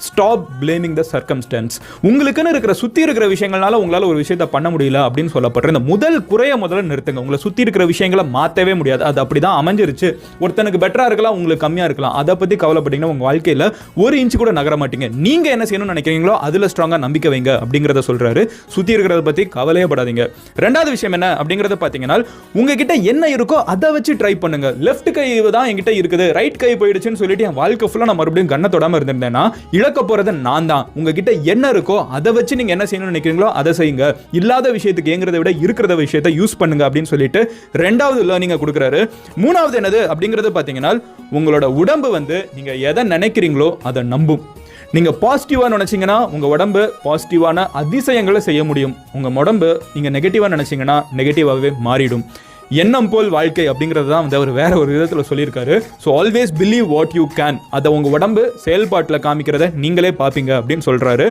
Stop blaming த circumstances. உங்களுக்குன்னு இருக்கிற சுற்றி இருக்கிற விஷயங்கள்னால உங்களால் ஒரு விஷயத்தை பண்ண முடியல அப்படின்னு சொல்லப்படுற இந்த முதல் குறைய முதல்ல நிறுத்துங்க. உங்களை சுற்றி இருக்கிற விஷயங்களை மாற்றவே முடியாது, அது அப்படி தான் அமைஞ்சிருச்சு. ஒருத்தனுக்கு பெட்டராக இருக்கலாம், உங்களுக்கு கம்மியாக இருக்கலாம், அதை பற்றி கவலைப்பட்டீங்கன்னா உங்கள் வாழ்க்கையில் ஒரு இன்ச்சு கூட நகர மாட்டீங்க. நீங்கள் என்ன செய்யணும்னு நினைக்கிறீங்களோ அதில் ஸ்ட்ராங்காக நம்பிக்கை வைங்க அப்படிங்கிறத சொல்கிறாரு. சுற்றி இருக்கிறத பற்றி கவலையே படாதீங்க. ரெண்டாவது விஷயம் என்ன அப்படிங்கிறத பார்த்தீங்கன்னா, உங்ககிட்ட என்ன இருக்கோ அதை வச்சு ட்ரை பண்ணுங்க. லெஃப்ட் கை தான் என்கிட்ட இருக்குது, ரைட் கை போயிடுச்சுன்னு சொல்லிட்டு என் வாழ்க்கை ஃபுல்லாக நான் மறுபடியும் கண்ணை தொடாமல் இருந்திருந்தேன்னா இழக்க போறது நான் தான். உங்ககிட்ட என்ன இருக்கோ அதை வச்சு நீங்க என்ன செய்யணும்னு நினைக்கிறீங்களோ அதை செய்யுங்க. இல்லாத விஷயத்துக்கு ஏங்குறதை விட இருக்கிறத விஷயத்தை யூஸ் பண்ணுங்க அப்படின்னு சொல்லிட்டு ரெண்டாவது லேர்னிங்கை கொடுக்குறாரு. மூணாவது என்னது அப்படிங்கிறது பார்த்தீங்கன்னா, உங்களோட உடம்பு நீங்க எதை நினைக்கிறீங்களோ அதை நம்பும். நீங்கள் பாசிட்டிவாக நினச்சிங்கன்னா உங்கள் உடம்பு பாசிட்டிவான அதிசயங்களை செய்ய முடியும். உங்கள் உடம்பு நீங்கள் நெகட்டிவாக நினச்சிங்கன்னா நெகட்டிவாகவே மாறிடும். எண்ணம் போல் வாழ்க்கை அப்படிங்கிறது தான் அவர் வேற ஒரு விதத்தில் சொல்லியிருக்காரு. So always believe what you can. அதை உங்கள் உடம்பு செயல்பாட்டில் காமிக்கிறத நீங்களே பார்ப்பீங்க அப்படின்னு சொல்கிறாரு.